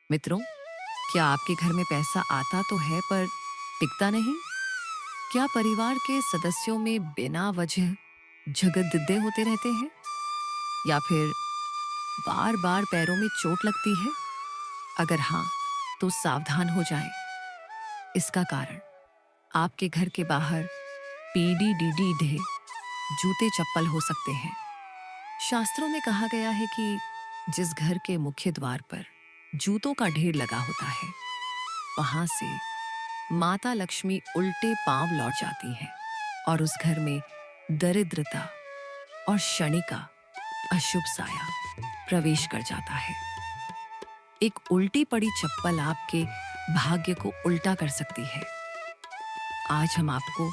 मित्रों, क्या आपके घर में पैसा आता तो है पर टिकता नहीं? क्या परिवार के सदस्यों में बिना वजह झगड़े होते रहते हैं? या फिर बार बार पैरों में चोट लगती है? अगर हाँ, तो सावधान हो जाएं। इसका कारण आपके घर के बाहर पीडीडीडी जूते चप्पल हो सकते हैं। शास्त्रों में कहा गया है कि जिस घर के मुख्य द्वार पर जूतों का ढेर लगा होता है, वहां से माता लक्ष्मी उल्टे पांव लौट जाती है और उस घर में दरिद्रता और शनि का अशुभ साया प्रवेश कर जाता है। एक उल्टी पड़ी चप्पल आपके भाग्य को उल्टा कर सकती है। आज हम आपको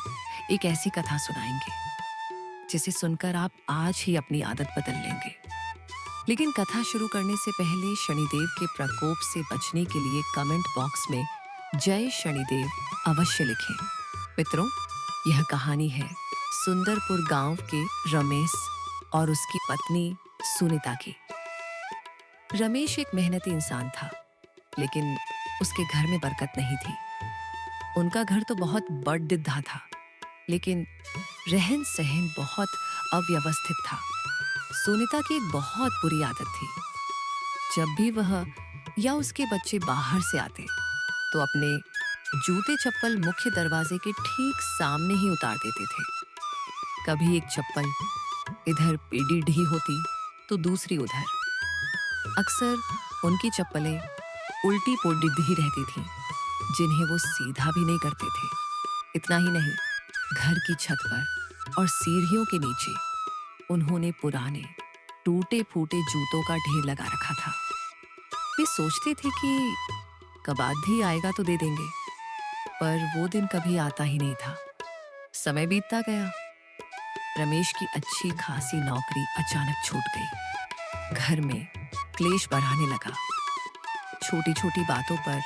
एक ऐसी कथा सुनाएंगे जिसे सुनकर आप आज ही अपनी आदत बदल लेंगे। लेकिन कथा शुरू करने से पहले शनिदेव के प्रकोप से बचने के लिए कमेंट बॉक्स में जय शनिदेव अवश्य लिखें। मित्रों, यह कहानी है सुंदरपुर गांव के रमेश और उसकी पत्नी सुनीता की। रमेश एक मेहनती इंसान था, लेकिन उसके घर में बरकत नहीं थी। उनका घर तो बहुत बड़दिद्धा था, लेकिन रहन सहन बहुत अव्यवस्थित था। सुनीता की एक बहुत बुरी आदत थी। जब भी वह या उसके बच्चे बाहर से आते तो अपने जूते चप्पल मुख्य दरवाजे के ठीक सामने ही उतार देते थे। कभी एक चप्पल इधर टेढ़ी होती तो दूसरी उधर। अक्सर उनकी चप्पलें उल्टी पोड़ी रहती थीं, जिन्हें वो सीधा भी नहीं करते थे। इतना ही नहीं, घर की छत पर और सीढ़ियों के नीचे उन्होंने पुराने टूटे फूटे जूतों का ढेर लगा रखा था। वे सोचते थे कि कब आधी आएगा तो दे देंगे, पर वो दिन कभी आता ही नहीं था। समय बीतता गया। रमेश की अच्छी खासी नौकरी अचानक छूट गई। घर में क्लेश बढ़ाने लगा। छोटी छोटी बातों पर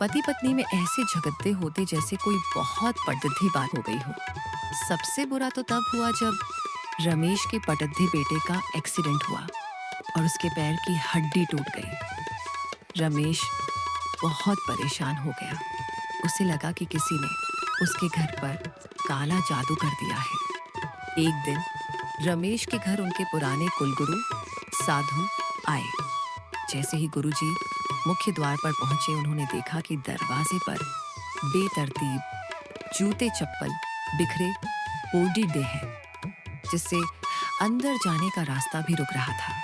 पति पत्नी में ऐसे झगड़ते होते जैसे कोई बहुत पटद्दी बात हो गई हो। सबसे बुरा तो तब हुआ जब रमेश के पटद्दी बेटे का एक्सीडेंट हुआ और उसके पैर की हड्डी टूट गई। रमेश बहुत परेशान हो गया। उसे लगा कि किसी ने उसके घर पर काला जादू कर दिया है। एक दिन रमेश के घर उनके पुराने कुलगुरु साधु आए। जैसे ही गुरुजी मुख्य द्वार पर पहुंचे, उन्होंने देखा कि दरवाजे पर बेतरतीब जूते चप्पल बिखरे पोड़ीडे हैं, जिससे अंदर जाने का रास्ता भी रुक रहा था।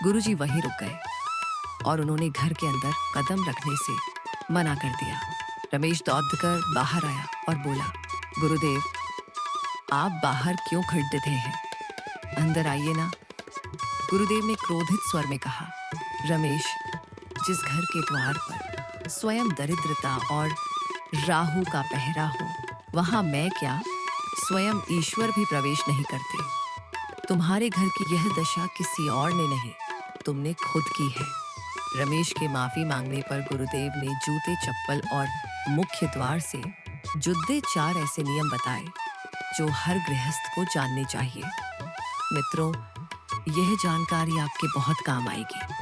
गुरुजी वहीं रुक गए और उन्होंने घर के अंदर कदम रखने से मना कर दिया। रमेश दौड़कर बाहर आया और बोला, गुरुदेव, आप बाहर क्यों खड़े हैं? अंदर आइए ना। गुरुदेव ने क्रोधित स्वर में कहा, रमेश, जिस घर के द्वार पर स्वयं दरिद्रता और राहु का पहरा हो, वहां मैं क्या, स्वयं ईश्वर भी प्रवेश नहीं करते। तुम्हारे घर की यह दशा किसी और ने नहीं, तुमने खुद की है। रमेश के माफी मांगने पर गुरुदेव ने जूते चप्पल और मुख्य द्वार से जुड़े 4 ऐसे नियम बताए जो हर गृहस्थ को जानने चाहिए। मित्रों, यह जानकारी आपके बहुत काम आएगी।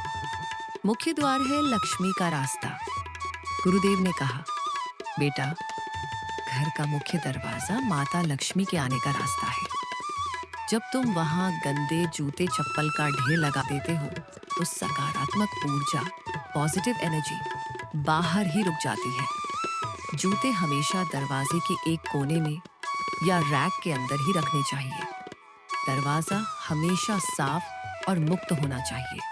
मुख्य द्वार है लक्ष्मी का रास्ता। गुरुदेव ने कहा, बेटा, घर का मुख्य दरवाजा माता लक्ष्मी के आने का रास्ता है। जब तुम वहां गंदे जूते चप्पल का ढेर लगा देते हो तो सकारात्मक ऊर्जा, पॉजिटिव एनर्जी बाहर ही रुक जाती है। जूते हमेशा दरवाजे के एक कोने में या रैक के अंदर ही रखने चाहिए। दरवाजा हमेशा साफ और मुक्त होना चाहिए।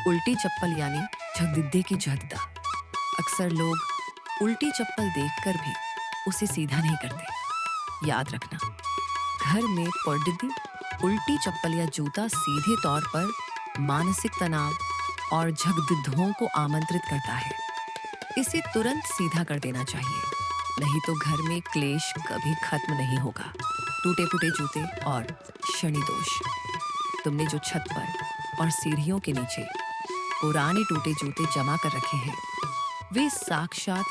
उल्टी चप्पल यानी झगदिद्दे की झगदा। अक्सर लोग उल्टी चप्पल देखकर भी उसे सीधा नहीं करते। याद रखना, घर में पड़दिद्दी, उल्टी चप्पल या जूता सीधे तौर पर मानसिक तनाव और झगदिद्दों को आमंत्रित करता है। इसे तुरंत सीधा कर देना चाहिए, नहीं तो घर में क्लेश कभी खत्म नहीं होगा। टूटे फूटे जूते और शनि दोष। तुमने जो छत पर और सीढ़ियों के नीचे पुराने टूटे जूते जमा कर रखे हैं, वे साक्षात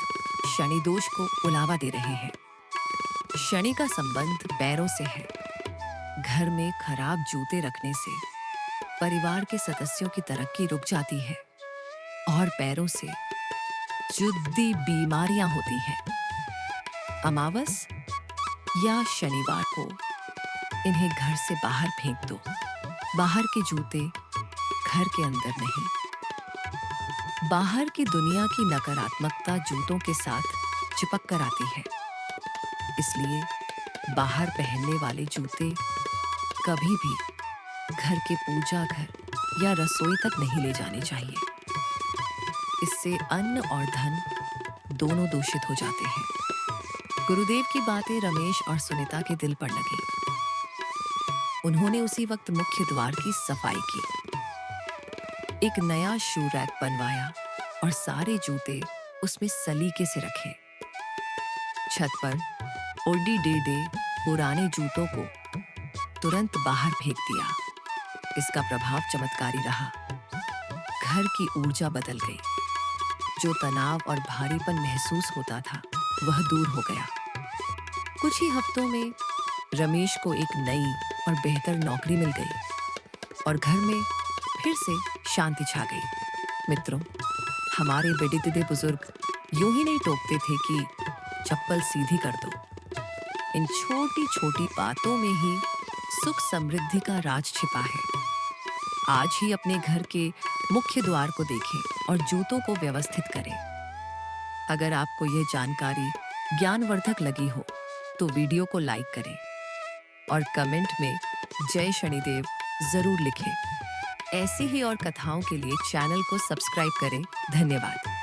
शनि दोष को उलावा दे रहे हैं। शनि का संबंध पैरों से है। घर में खराब जूते रखने से परिवार के सदस्यों की तरक्की रुक जाती है। और पैरों से जुद्दी बीमारियां होती हैं। अमावस या शनिवार को इन्हें घर से बाहर फेंक दो। बाहर के जूते घर के अंदर नहीं। बाहर की दुनिया की नकारात्मकता जूतों के साथ चिपक कर आती है, इसलिए बाहर पहनने वाले जूते कभी भी घर के पूजा घर या रसोई तक नहीं ले जाने चाहिए। इससे अन्न और धन दोनों दूषित हो जाते हैं। गुरुदेव की बातें रमेश और सुनीता के दिल पर लगी। उन्होंने उसी वक्त मुख्य द्वार की सफाई की, एक नया शू रैक बनवाया और सारे जूते उसमें सलीके से रखे। छत पर ओडी डेडे पुराने जूतों को तुरंत बाहर फेंक दिया। इसका प्रभाव चमत्कारी रहा। घर की ऊर्जा बदल गई। जो तनाव और भारीपन महसूस होता था वह दूर हो गया। कुछ ही हफ्तों में रमेश को एक नई और बेहतर नौकरी मिल गई और घर में फिर से शांति छा गई। मित्रों, हमारे बड़े दीदी बुजुर्ग यूं ही नहीं टोकते थे कि चप्पल सीधी कर दो। इन छोटी छोटी बातों में ही सुख समृद्धि का राज छिपा है। आज ही अपने घर के मुख्य द्वार को देखें और जूतों को व्यवस्थित करें। अगर आपको यह जानकारी ज्ञानवर्धक लगी हो तो वीडियो को लाइक करें और कमेंट में जय शनिदेव जरूर लिखें। ऐसी ही और कथाओं के लिए चैनल को सब्सक्राइब करें। धन्यवाद।